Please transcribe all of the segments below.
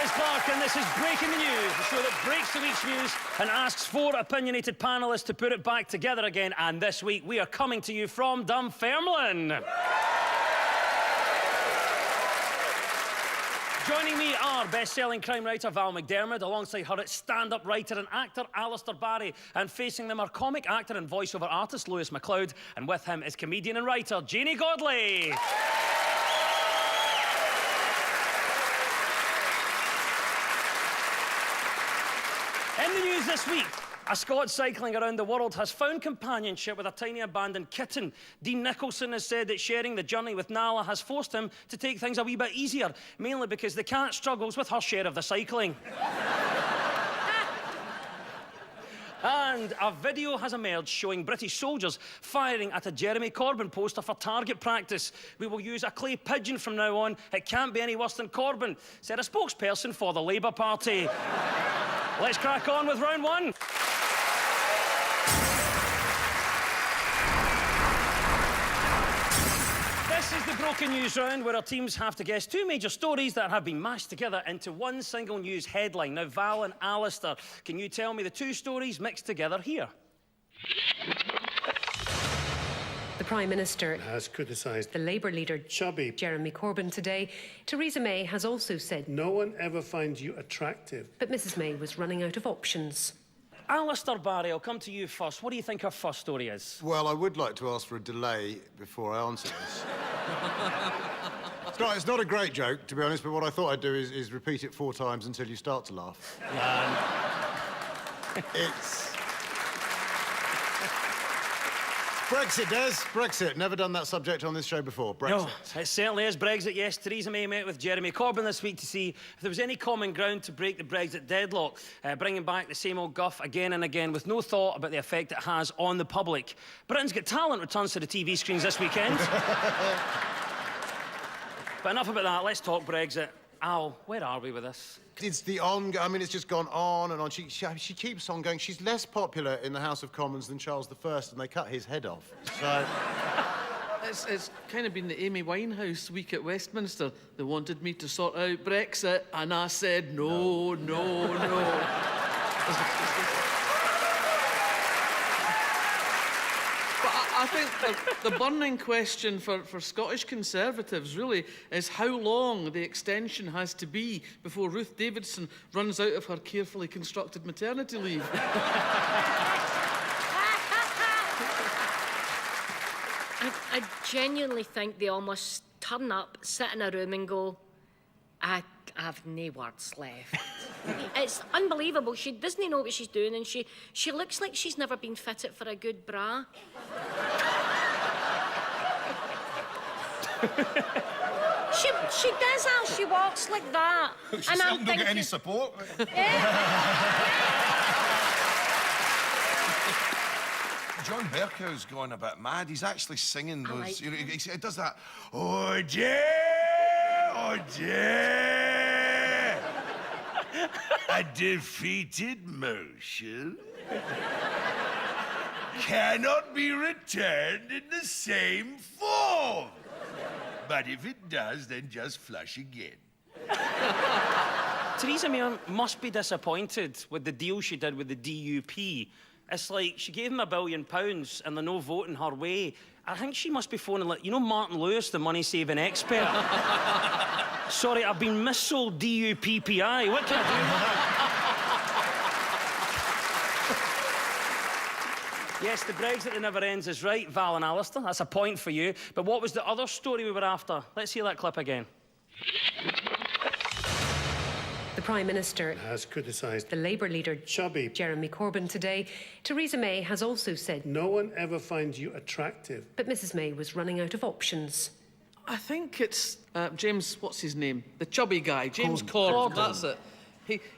Des Clark, and this is Breaking the News, the show that breaks the week's news and asks four opinionated panellists to put it back together again. And this week, we are coming to you from Dunfermline. Joining me are best-selling crime writer Val McDermid, alongside her it's stand-up writer and actor Alistair Barry, and facing them are comic actor and voiceover artist Lewis MacLeod, and with him is comedian and writer Janey Godley. In the news this week, a Scot cycling around the world has found companionship with a tiny abandoned kitten. Dean Nicholson has said that sharing the journey with Nala has forced him to take things a wee bit easier, mainly because the cat struggles with her share of the cycling. And a video has emerged showing British soldiers firing at a Jeremy Corbyn poster for target practice. We will use a clay pigeon from now on. It can't be any worse than Corbyn, said a spokesperson for the Labour Party. Let's crack on with round one. This is the Broken News round, where our teams have to guess two major stories that have been mashed together into one single news headline. Now, Val and Alistair, can you tell me the two stories mixed together here? The Prime Minister has criticised the Labour leader, Chubby Jeremy Corbyn, today. Theresa May has also said no one ever finds you attractive. But Mrs May was running out of options. Alistair Barry, I'll come to you first. What do you think our first story is? Well, I would like to ask for a delay before I answer this. It's not a great joke, to be honest, but what I thought I'd do is repeat it 4 times until you start to laugh. It's... Brexit, Des. Brexit. Never done that subject on this show before. Brexit. No, it certainly is Brexit, yes. Theresa May met with Jeremy Corbyn this week to see if there was any common ground to break the Brexit deadlock, bringing back the same old guff again and again with no thought about the effect it has on the public. Britain's Got Talent returns to the TV screens this weekend. But enough about that, let's talk Brexit. Al, where are we with this? It's the I mean, it's just gone on and on. She keeps on going. She's less popular in the House of Commons than Charles I, and they cut his head off. So... It's kind of been the Amy Winehouse week at Westminster. They wanted me to sort out Brexit, and I said no. I think the burning question for Scottish Conservatives, really, is how long the extension has to be before Ruth Davidson runs out of her carefully constructed maternity leave. I genuinely think they almost turn up, sit in a room and go, I have no words left. It's unbelievable. She doesn't know what she's doing, and she looks like she's never been fitted for a good bra. She does how she walks like that. She still don't get any support. John Bercow's gone a bit mad. He's actually singing those... Like he does that... Oh, dear! Oh, dear! A defeated motion cannot be returned in the same form. But if it does, then just flush again. Theresa May must be disappointed with the deal she did with the DUP. It's like she gave him £1 billion and they're no voting her way. I think she must be phoning, like, you know Martin Lewis, the money-saving expert? Sorry, I've been missold DUPPI. What can I do? Yes, the Brexit that never ends is right, Val and Alistair. That's a point for you. But what was the other story we were after? Let's hear that clip again. The Prime Minister has criticised the Labour leader, Chubby Jeremy Corbyn, today. Theresa May has also said no one ever finds you attractive. But Mrs May was running out of options. I think it's James, what's his name? The chubby guy, James Corden. That's it.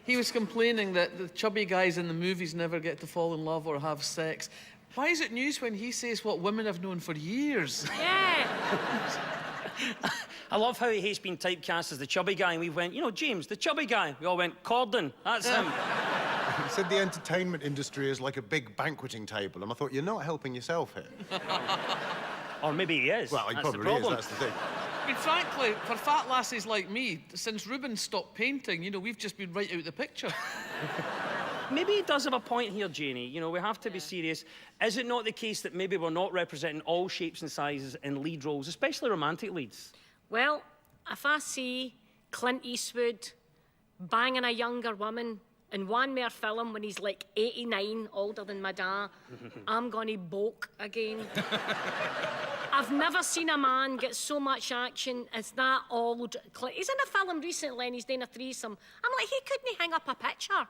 He was complaining that the chubby guys in the movies never get to fall in love or have sex. Why is it news when he says what women have known for years? Yeah. I love how he hates being typecast as the chubby guy, and we went, you know, James, the chubby guy. We all went, Corden, that's him. He said the entertainment industry is like a big banqueting table, and I thought, you're not helping yourself here. Or maybe he is. Well, he that's probably the problem. is, that's the thing. mean, frankly, for fat lasses like me, since Rubens stopped painting, you know, we've just been right out the picture. Maybe he does have a point here, Janie. You know, we have to be serious. Is it not the case that maybe we're not representing all shapes and sizes in lead roles, especially romantic leads? Well, if I see Clint Eastwood banging a younger woman in one more film when he's like 89, older than my dad, I'm gonna boke again. I've never seen a man get so much action as that old Clint. He's in a film recently and he's doing a threesome. I'm like, he couldn't hang up a picture.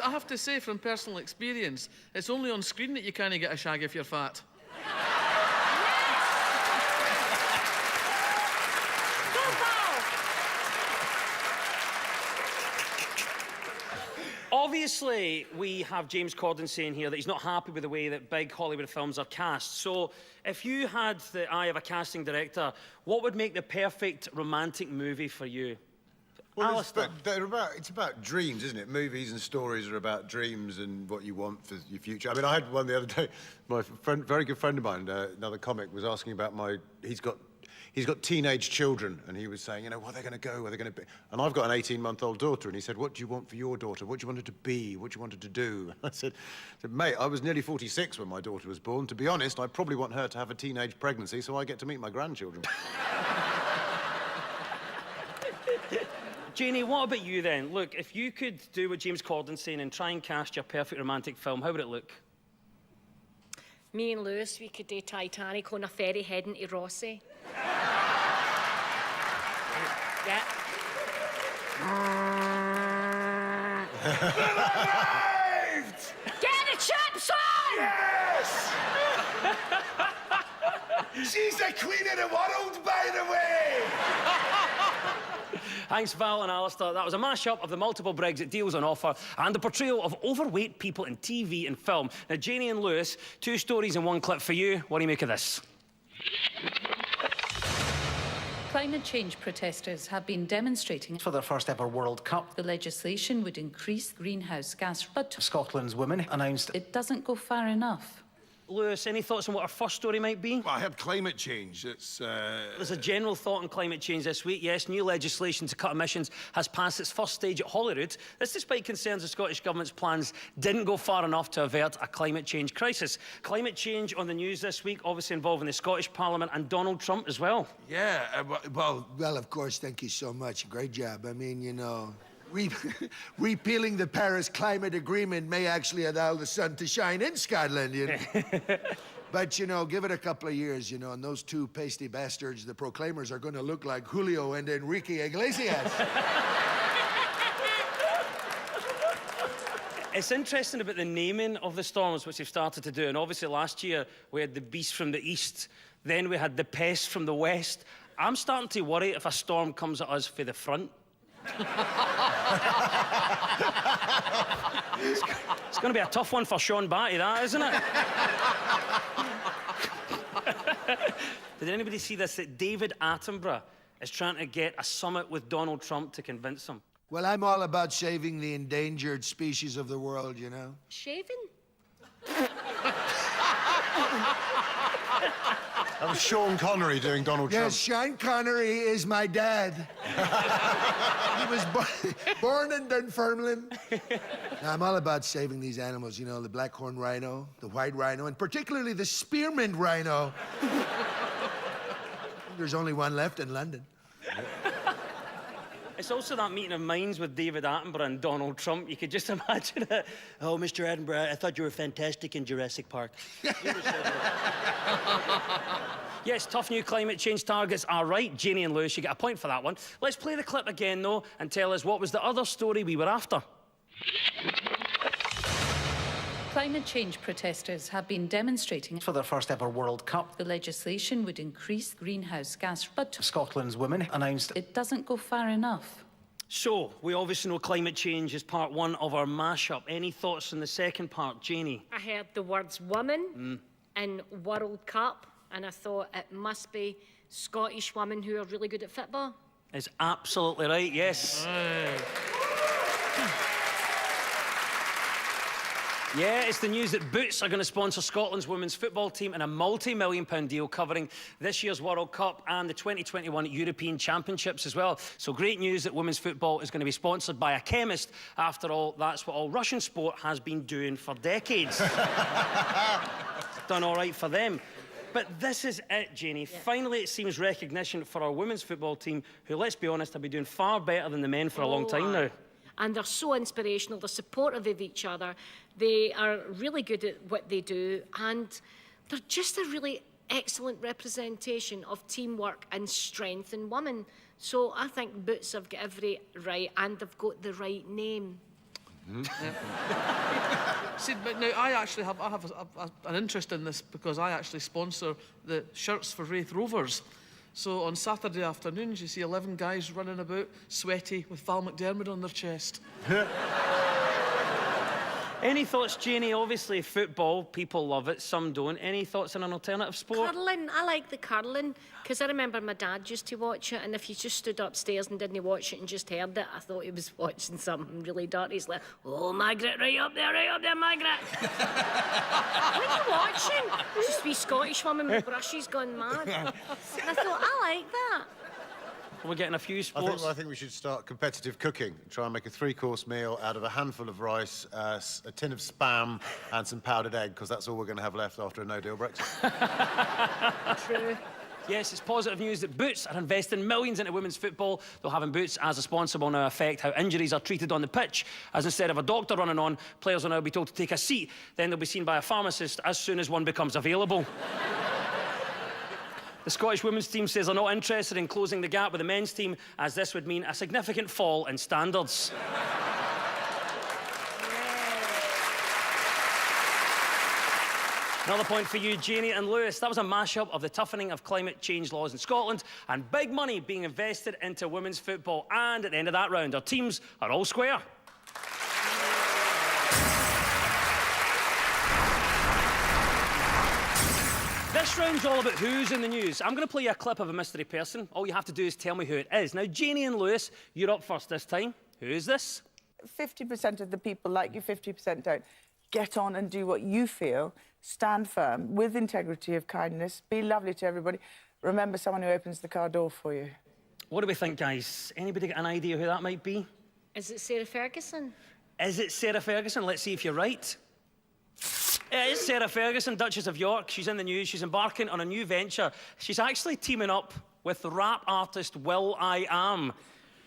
I have to say, from personal experience, it's only on screen that you can't get a shag if you're fat. Obviously, we have James Corden saying here that he's not happy with the way that big Hollywood films are cast. So, if you had the eye of a casting director, what would make the perfect romantic movie for you? Well, Alistair. it's about dreams, isn't it? Movies and stories are about dreams and what you want for your future. I mean, I had one the other day. My friend, very good friend of mine, another comic, was asking about he's got teenage children, and he was saying, you know, what are they going to go, where are they going to be? And I've got an 18-month-old daughter, and he said, what do you want for your daughter? What do you want her to be? What do you want her to do? I said, mate, I was nearly 46 when my daughter was born. To be honest, I probably want her to have a teenage pregnancy so I get to meet my grandchildren. Janie, what about you then? Look, if you could do what James Corden's saying and try and cast your perfect romantic film, how would it look? Me and Lewis, we could do Titanic on a ferry heading to Rossi. Yeah. Get a chip, son! Yes! She's the queen of the world, by the way! Thanks, Val and Alistair. That was a mashup of the multiple Brexit deals on offer and the portrayal of overweight people in TV and film. Now, Janie and Lewis, 2 stories in 1 clip for you. What do you make of this? Climate change protesters have been demonstrating for their first ever World Cup. the legislation would increase greenhouse gas, but Scotland's women announced it doesn't go far enough. Lewis, any thoughts on what our first story might be? Well, I heard climate change. There's a general thought on climate change this week. Yes, new legislation to cut emissions has passed its first stage at Holyrood. This despite concerns the Scottish Government's plans didn't go far enough to avert a climate change crisis. Climate change on the news this week, obviously involving the Scottish Parliament and Donald Trump as well. Yeah, well, Well, of course, thank you so much. Great job. I mean, you know, repealing the Paris Climate Agreement may actually allow the sun to shine in Scotland, you know. But, you know, give it a couple of years, you know, and those 2 pasty bastards, the Proclaimers, are going to look like Julio and Enrique Iglesias. It's interesting about the naming of the storms, which they've started to do. And obviously last year, we had the beast from the east. Then we had the pest from the west. I'm starting to worry if a storm comes at us for the front. It's going to be a tough one for Sean Batty, that, isn't it? Did anybody see this? That David Attenborough is trying to get a summit with Donald Trump to convince him. Well, I'm all about saving the endangered species of the world, you know. Shaving? That was Sean Connery doing Donald Trump. Yes, Sean Connery is my dad. He was born in Dunfermline. Now, I'm all about saving these animals, you know, the blackhorn rhino, the white rhino, and particularly the spearmint rhino. There's only one left in London. It's also that meeting of minds with David Attenborough and Donald Trump. You could just imagine it. Oh, Mr. Attenborough, I thought you were fantastic in Jurassic Park. Yes, tough new climate change targets are right. Janie and Lewis, you get a point for that one. Let's play the clip again, though, and tell us what was the other story we were after. Climate change protesters have been demonstrating for their first ever World Cup. the legislation would increase greenhouse gas, but Scotland's women announced it doesn't go far enough. So, we obviously know climate change is part 1 of our mashup. Any thoughts on the second part, Janie? I heard the words woman in World Cup, and I thought it must be Scottish women who are really good at football. Is absolutely right, yes. Yeah, it's the news that Boots are going to sponsor Scotland's women's football team in a multi-million-pound deal covering this year's World Cup and the 2021 European Championships as well. So great news that women's football is going to be sponsored by a chemist. After all, that's what all Russian sport has been doing for decades. Done all right for them. But this is it, Janie. Yeah. Finally, it seems recognition for our women's football team, who, let's be honest, have been doing far better than the men for a long time now. And they're so inspirational, they're supportive of each other, they are really good at what they do, and they're just a really excellent representation of teamwork and strength in women. So I think Boots have got every right, and they've got the right name. See, but now I actually have an interest in this because I actually sponsor the shirts for Wraith Rovers. So on Saturday afternoons, you see 11 guys running about, sweaty, with Val McDermott on their chest. Any thoughts, Janie? Obviously, football, people love it, some don't. Any thoughts on an alternative sport? Curling. I like the curling, because I remember my dad used to watch it, and if he just stood upstairs and didn't watch it and just heard it, I thought he was watching something really dirty. He's like, oh, Margaret, right up there, Margaret. What are you watching? Just wee Scottish woman with brushes gone mad. And I thought, I like that. We're getting a few sports. I think we should start competitive cooking. Try and make a 3-course meal out of a handful of rice, a tin of Spam, and some powdered egg, because that's all we're going to have left after a no-deal Brexit. True. Yes, it's positive news that Boots are investing millions into women's football. Though having Boots as a sponsor will now affect how injuries are treated on the pitch, as instead of a doctor running on, players will now be told to take a seat. Then they'll be seen by a pharmacist as soon as one becomes available. The Scottish women's team says they're not interested in closing the gap with the men's team, as this would mean a significant fall in standards. Another point for you, Janie and Lewis. That was a mashup of the toughening of climate change laws in Scotland and big money being invested into women's football. And at the end of that round, our teams are all square. This round's all about who's in the news. I'm going to play you a clip of a mystery person. All you have to do is tell me who it is. Now, Janie and Lewis, you're up first this time. Who is this? 50% of the people like you, 50% don't. Get on and do what you feel. Stand firm, with integrity of kindness. Be lovely to everybody. Remember someone who opens the car door for you. What do we think, guys? Anybody got an idea who that might be? Is it Sarah Ferguson? Is it Sarah Ferguson? Let's see if you're right. It is Sarah Ferguson, Duchess of York. She's in the news. She's embarking on a new venture. She's actually teaming up with the rap artist will.i.am,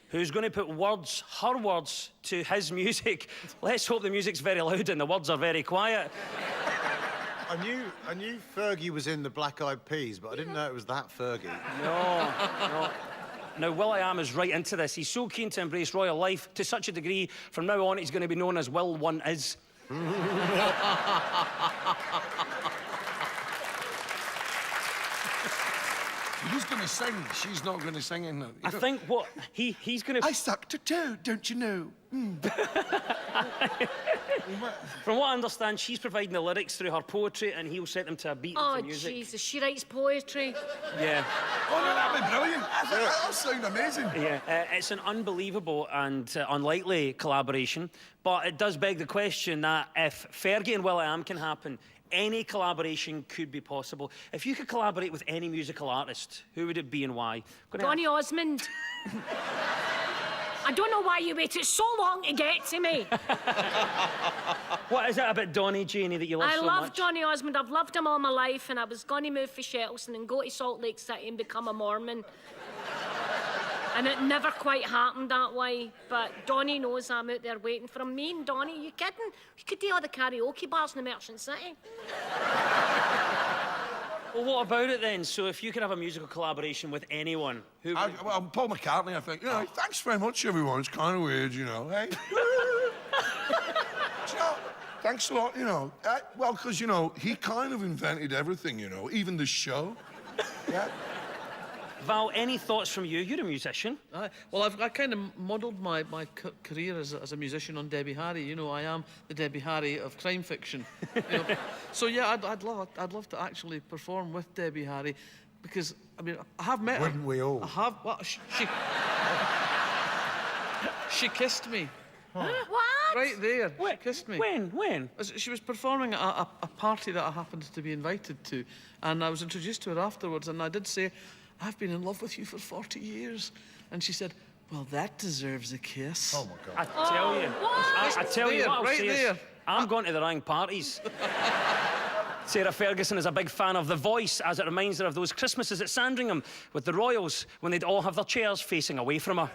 who's going to put words, her words, to his music. Let's hope the music's very loud and the words are very quiet. I knew Fergie was in the Black Eyed Peas, but I didn't know it was that Fergie. No. Now, will.i.am is right into this. He's so keen to embrace royal life to such a degree, from now on, he's going to be known as Will One Is. He's going to sing. She's not going to sing in it. I think what he's going to... I sucked a toe, don't you know? From what I understand, she's providing the lyrics through her poetry, and he'll set them to a beat Oh, of music. Jesus, she writes poetry. Yeah. Oh, no, that'd be brilliant. That'll sound amazing. Yeah, it's an unbelievable and unlikely collaboration, but it does beg the question that if Fergie and will.i.am can happen, any collaboration could be possible. If you could collaborate with any musical artist, who would it be and why? Donny Osmond. I don't know why you waited so long to get to me. What is it about Donny, Janie, that you love so much? I love Donny Osmond. I've loved him all my life, and I was going to move for Shettleston and go to Salt Lake City and become a Mormon. And it never quite happened that way. But Donny knows I'm out there waiting for him. Me and Donny, are you kidding? We could do all the karaoke bars in the Merchant City. Well, what about it then? So if you could have a musical collaboration with anyone, who would Well, Paul McCartney, I think. You know, thanks very much, everyone. It's kind of weird, you know. Hey? You know, thanks a lot, you know. Well, because, you know, he kind of invented everything, you know, even the show. Yeah. Val, any thoughts from you? You're a musician. Well, I kind of modelled my career as a musician on Debbie Harry. You know, I am the Debbie Harry of crime fiction. You know? So yeah, I'd love to actually perform with Debbie Harry, because I mean I have met her. Wouldn't we all? I have. Well, she kissed me. What? Right there. She When? kissed me. When? She was performing at a party that I happened to be invited to, and I was introduced to her afterwards, and I did say, I've been in love with you for 40 years. And she said, well, that deserves a kiss. Oh, my God. I tell you. I tell you There, what I'll right say is, there. I'm going to the wrong parties. Sarah Ferguson is a big fan of The Voice, as it reminds her of those Christmases at Sandringham with the royals when they'd all have their chairs facing away from her.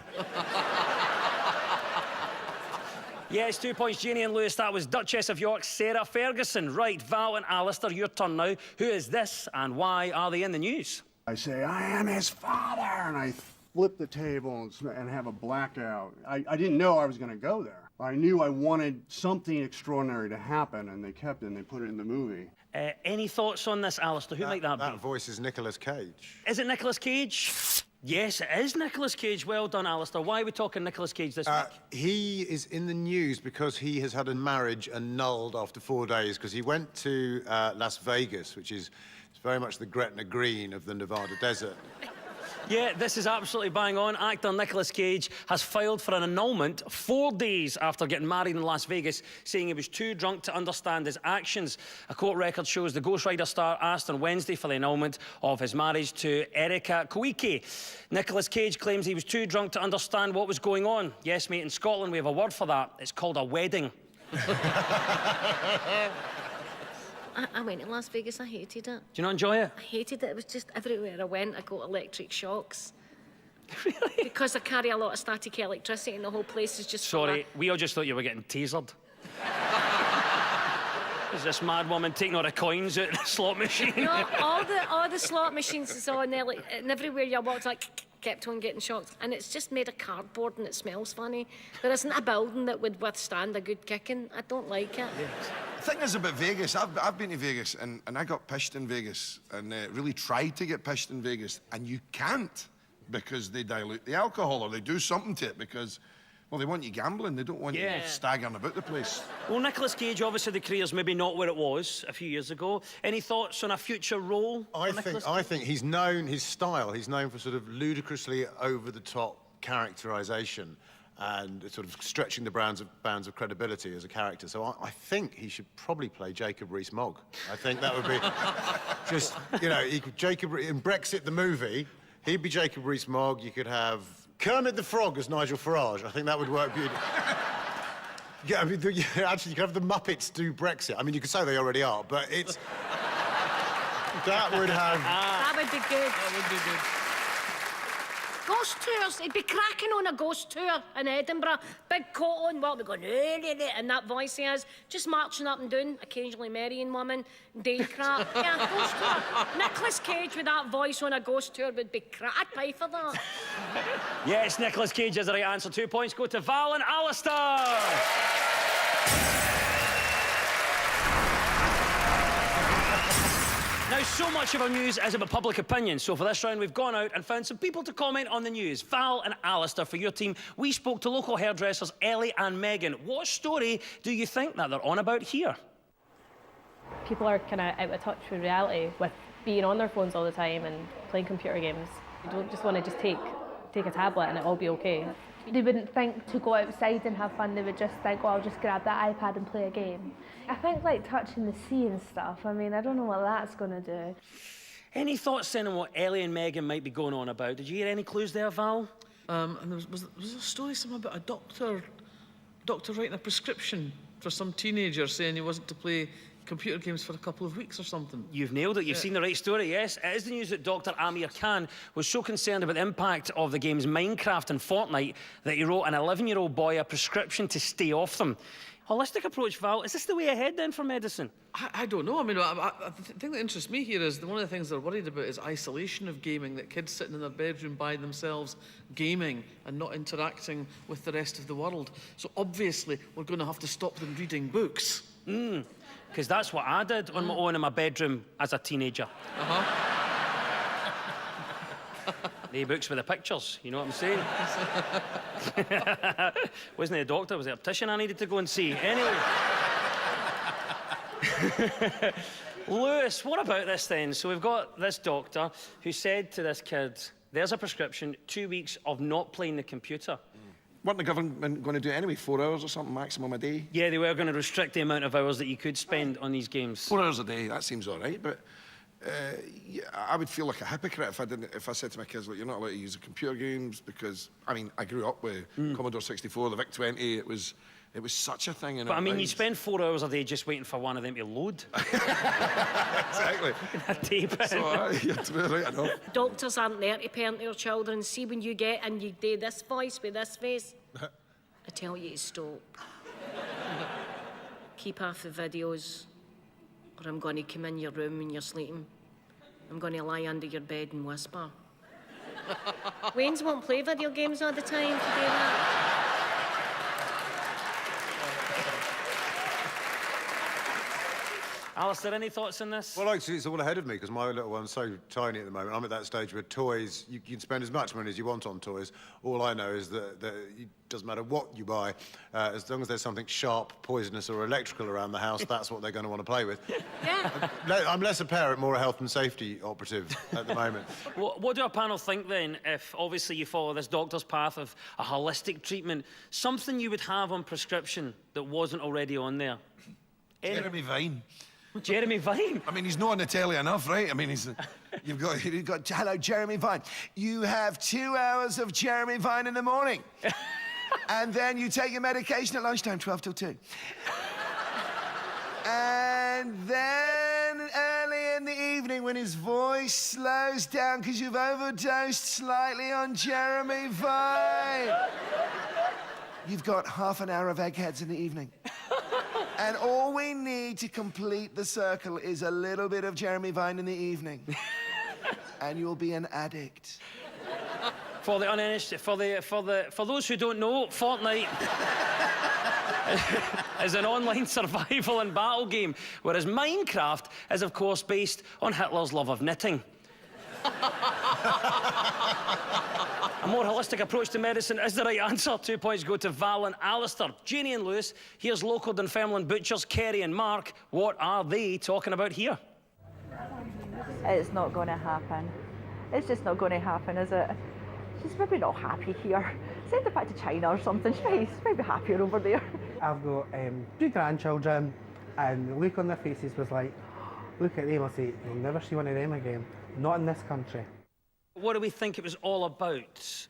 Yes, 2 points, Janie and Lewis. That was Duchess of York, Sarah Ferguson. Right, Val and Alistair, your turn now. Who is this and why are they in the news? I say, I am his father, and I flip the table and have a blackout. I didn't know I was going to go there. I knew I wanted something extraordinary to happen, and they kept it and they put it in the movie. Any thoughts on this, Alistair? Who might that be? That voice is Nicolas Cage. Is it Nicolas Cage? Yes, it is Nicolas Cage. Well done, Alistair. Why are we talking Nicolas Cage this week? He is in the news because he has had a marriage annulled after 4 days because he went to Las Vegas, which is very much the Gretna Green of the Nevada desert. Yeah, this is absolutely bang on. Actor Nicolas Cage has filed for an annulment 4 days after getting married in Las Vegas, saying he was too drunk to understand his actions. A court record shows the Ghost Rider star asked on Wednesday for the annulment of his marriage to Erika Koike. Nicolas Cage claims he was too drunk to understand what was going on. Yes, mate, in Scotland we have a word for that. It's called a wedding. I went to Las Vegas. I hated it. Do you not enjoy it? I hated it. It was just everywhere I went, I got electric shocks. Really? Because I carry a lot of static electricity and the whole place is just... Sorry, we all just thought you were getting tasered. Is this mad woman taking all the coins out of the slot machine? No, all the slot machines is on there, like, and everywhere you walked, like, kept on getting shocked. And it's just made of cardboard and it smells funny. There isn't a building that would withstand a good kicking. I don't like it. The thing is about Vegas, I've been to Vegas and I got pissed in Vegas and really tried to get pissed in Vegas, and you can't because they dilute the alcohol or they do something to it because, well, they want you gambling. They don't want you staggering about the place. Well, Nicolas Cage, obviously the career's maybe not where it was a few years ago. Any thoughts on a future role for Nicolas Cage? I think he's known, his style, he's known for sort of ludicrously over-the-top characterisation and sort of stretching the bounds of credibility as a character. So I think he should probably play Jacob Rees-Mogg. I think that would be just, you know, in Brexit the movie, he'd be Jacob Rees-Mogg. You could have Kermit the Frog as Nigel Farage. I think that would work beautifully. Yeah, I mean, actually, you could have the Muppets do Brexit. I mean, you could say they already are, but it's... that would have... That would be good. That would be good. Ghost tours. He'd be cracking on a ghost tour in Edinburgh. Big coat on, walk, going, and that voice he has. Just marching up and down, occasionally marrying women, doing crap. Yeah, ghost tour. Nicolas Cage with that voice on a ghost tour would be crap. I'd pay for that. Yes, Nicolas Cage is the right answer. 2 points go to Val and Alistair. Now, so much of our news is about public opinion, so for this round we've gone out and found some people to comment on the news. Val and Alistair, for your team, we spoke to local hairdressers Ellie and Megan. What story do you think that they're on about here? People are kind of out of touch with reality, with being on their phones all the time and playing computer games. You don't just want to just take a tablet and it'll be okay. They wouldn't think to go outside and have fun, they would just think, oh, I'll just grab that iPad and play a game. I think like touching the sea and stuff, I mean, I don't know what that's going to do. Any thoughts then on what Ellie and Megan might be going on about? Did you hear any clues there, Val? And there was a story something about a doctor writing a prescription for some teenager saying he wasn't to play computer games for a couple of weeks or something. You've nailed it. You've seen the right story, yes. It is the news that Dr. Amir Khan was so concerned about the impact of the games Minecraft and Fortnite that he wrote an 11-year-old boy a prescription to stay off them. Holistic approach, Val. Is this the way ahead then for medicine? I don't know. I mean, the thing that interests me here is one of the things they're worried about is isolation of gaming, that kids sitting in their bedroom by themselves gaming and not interacting with the rest of the world. So obviously, we're going to have to stop them reading books. Because that's what I did on my own in my bedroom as a teenager. The books with the pictures, you know what I'm saying? Wasn't he a doctor? Was he an optician I needed to go and see? Anyway. Lewis, what about this then? So we've got this doctor who said to this kid, there's a prescription, 2 weeks of not playing the computer. weren't the government going to do it anyway? 4 hours or something maximum a day? Yeah, they were going to restrict the amount of hours that you could spend on these games. 4 hours a day, that seems all right, but yeah, I would feel like a hypocrite if I said to my kids, look, you're not allowed to use the computer games because, I mean, I grew up with Commodore 64, the VIC-20, it was such a thing. But I mean, you spend 4 hours a day just waiting for one of them to load. Exactly. That tape. So, you're right enough. Doctors aren't there to parent their children. See, when you get and you do this voice with this face, I tell you to stop. Keep off the videos, or I'm going to come in your room when you're sleeping. I'm going to lie under your bed and whisper. Waynes won't play video games all the time to do that. Alistair, any thoughts on this? Well, actually, it's all ahead of me because my little one's so tiny at the moment. I'm at that stage where toys, you can spend as much money as you want on toys. All I know is that it doesn't matter what you buy, as long as there's something sharp, poisonous, or electrical around the house, that's what they're going to want to play with. Yeah. I'm less a parent, more a health and safety operative at the moment. What do our panel think then, if obviously you follow this doctor's path of a holistic treatment, something you would have on prescription that wasn't already on there? Jeremy Vine. Jeremy Vine? I mean, he's not on the telly enough, right? I mean, you've got, Hello, Jeremy Vine. You have 2 hours of Jeremy Vine in the morning. And then you take your medication at lunchtime, 12 till 2. And then early in the evening, when his voice slows down because you've overdosed slightly on Jeremy Vine, you've got half an hour of eggheads in the evening. And all we need to complete the circle is a little bit of Jeremy Vine in the evening. And you'll be an addict. For the uninitiated, for those who don't know, Fortnite is an online survival and battle game, whereas Minecraft is, of course, based on Hitler's love of knitting. A more holistic approach to medicine is the right answer. 2 points go to Val and Alistair. Janie and Lewis, here's local Dunfermline butchers Kerry and Mark. What are they talking about here? It's not going to happen. It's just not going to happen, is it? She's maybe not happy here. Send her back to China or something. She's maybe happier over there. I've got 2 grandchildren, and the look on their faces was like, look at them, I'll say, you'll never see one of them again. Not in this country. What do we think it was all about?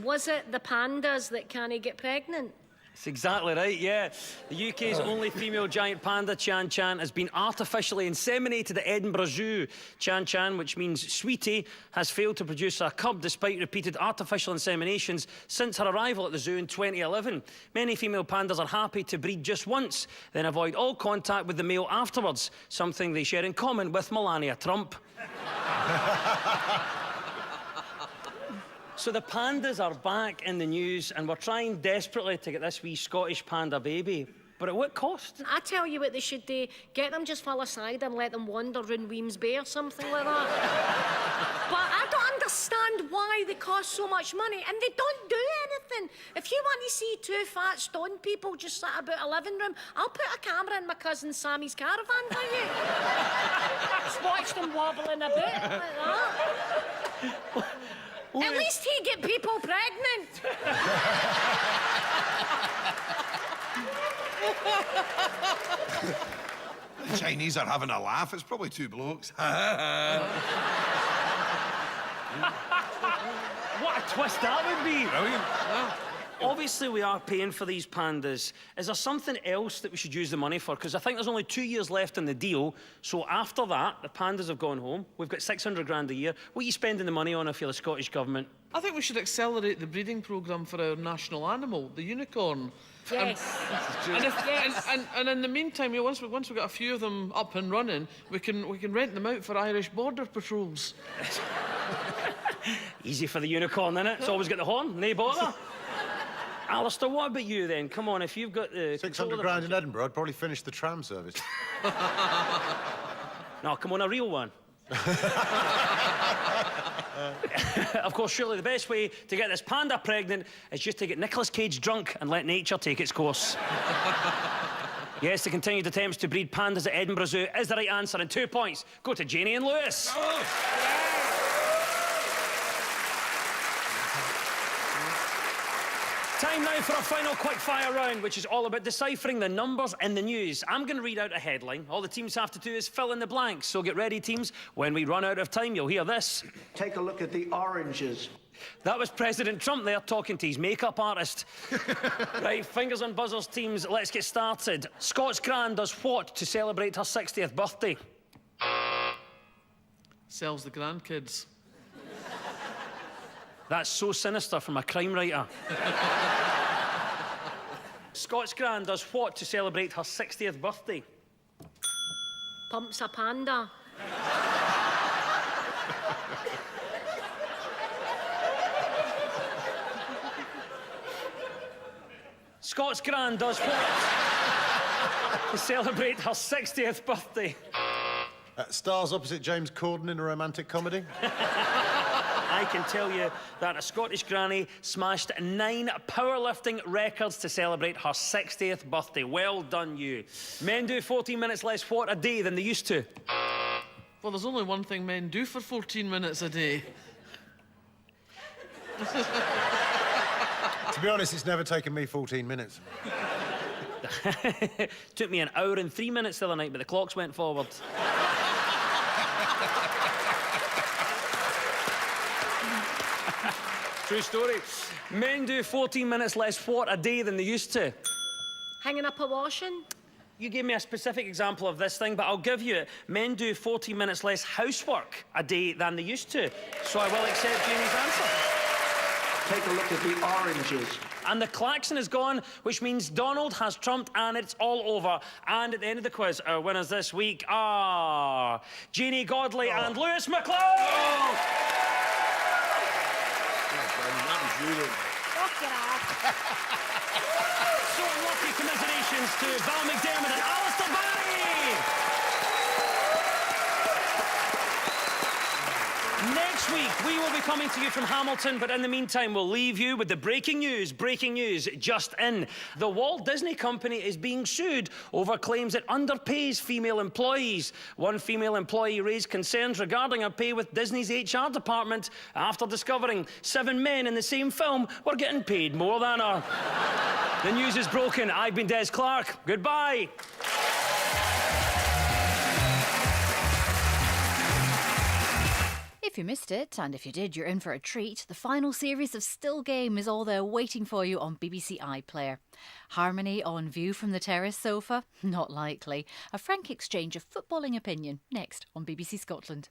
Was it the pandas that can't get pregnant? That's exactly right, yeah. The UK's only female giant panda, Chan Chan, has been artificially inseminated at Edinburgh Zoo. Chan Chan, which means sweetie, has failed to produce a cub despite repeated artificial inseminations since her arrival at the zoo in 2011. Many female pandas are happy to breed just once, then avoid all contact with the male afterwards, something they share in common with Melania Trump. So the pandas are back in the news, and we're trying desperately to get this wee Scottish panda baby. But at what cost? I tell you what they should do. Get them just full of cider and let them wander round Weems Bay or something like that. But I don't understand why they cost so much money, and they don't do anything. If you want to see 2 fat stone people just sit about a living room, I'll put a camera in my cousin Sammy's caravan for you. Just watch them wobbling about like that. At least he get people pregnant. The Chinese are having a laugh. It's probably 2 blokes. What a twist that would be. Brilliant. Obviously, we are paying for these pandas. Is there something else that we should use the money for? Because I think there's only 2 years left in the deal. So after that, the pandas have gone home. We've got 600 grand a year. What are you spending the money on if you're the Scottish Government? I think we should accelerate the breeding programme for our national animal, the unicorn. Yes. And in the meantime, once we've got a few of them up and running, we can rent them out for Irish border patrols. Easy for the unicorn, innit? It's always got the horn, no bother. Alistair, what about you then? Come on, if you've got the 600 grand in Edinburgh, I'd probably finish the tram service. No, come on, a real one. Of course, surely the best way to get this panda pregnant is just to get Nicolas Cage drunk and let nature take its course. Yes, the continued attempts to breed pandas at Edinburgh Zoo is the right answer, and 2 points go to Janie and Lewis. Time now for a final quick-fire round, which is all about deciphering the numbers in the news. I'm going to read out a headline. All the teams have to do is fill in the blanks. So get ready, teams. When we run out of time, you'll hear this. Take a look at the oranges. That was President Trump there talking to his makeup artist. Right, fingers on buzzers, teams. Let's get started. Scots Gran does what to celebrate her 60th birthday? Sells the grandkids. That's so sinister from a crime writer. Scots Gran does what to celebrate her 60th birthday? Pumps a panda. Scots Gran does what to celebrate her 60th birthday? Stars opposite James Corden in a romantic comedy. I can tell you that a Scottish granny smashed 9 powerlifting records to celebrate her 60th birthday. Well done, you. Men do 14 minutes less what a day than they used to? Well, there's only one thing men do for 14 minutes a day. To be honest, it's never taken me 14 minutes. Took me an hour and 3 minutes the other night, but the clocks went forward. True story. Men do 14 minutes less what a day than they used to? Hanging up a washing. You gave me a specific example of this thing, but I'll give you it. Men do 14 minutes less housework a day than they used to. So I will accept Jamie's answer. Take a look at the oranges. And the klaxon is gone, which means Donald has trumped and it's all over. And at the end of the quiz, our winners this week are Jeannie Godley and Lewis McLeod! So lucky commiserations to Val McDermott and Alistair Barry! Next week, we will be coming to you from Hamilton, but in the meantime, we'll leave you with the breaking news. Breaking news just in. The Walt Disney Company is being sued over claims it underpays female employees. One female employee raised concerns regarding her pay with Disney's HR department after discovering 7 men in the same film were getting paid more than her. The news is broken. I've been Des Clark. Goodbye. If you missed it, and if you did, you're in for a treat. The final series of Still Game is all there waiting for you on BBC iPlayer. Harmony on View from the Terrace sofa? Not likely. A frank exchange of footballing opinion next on BBC Scotland.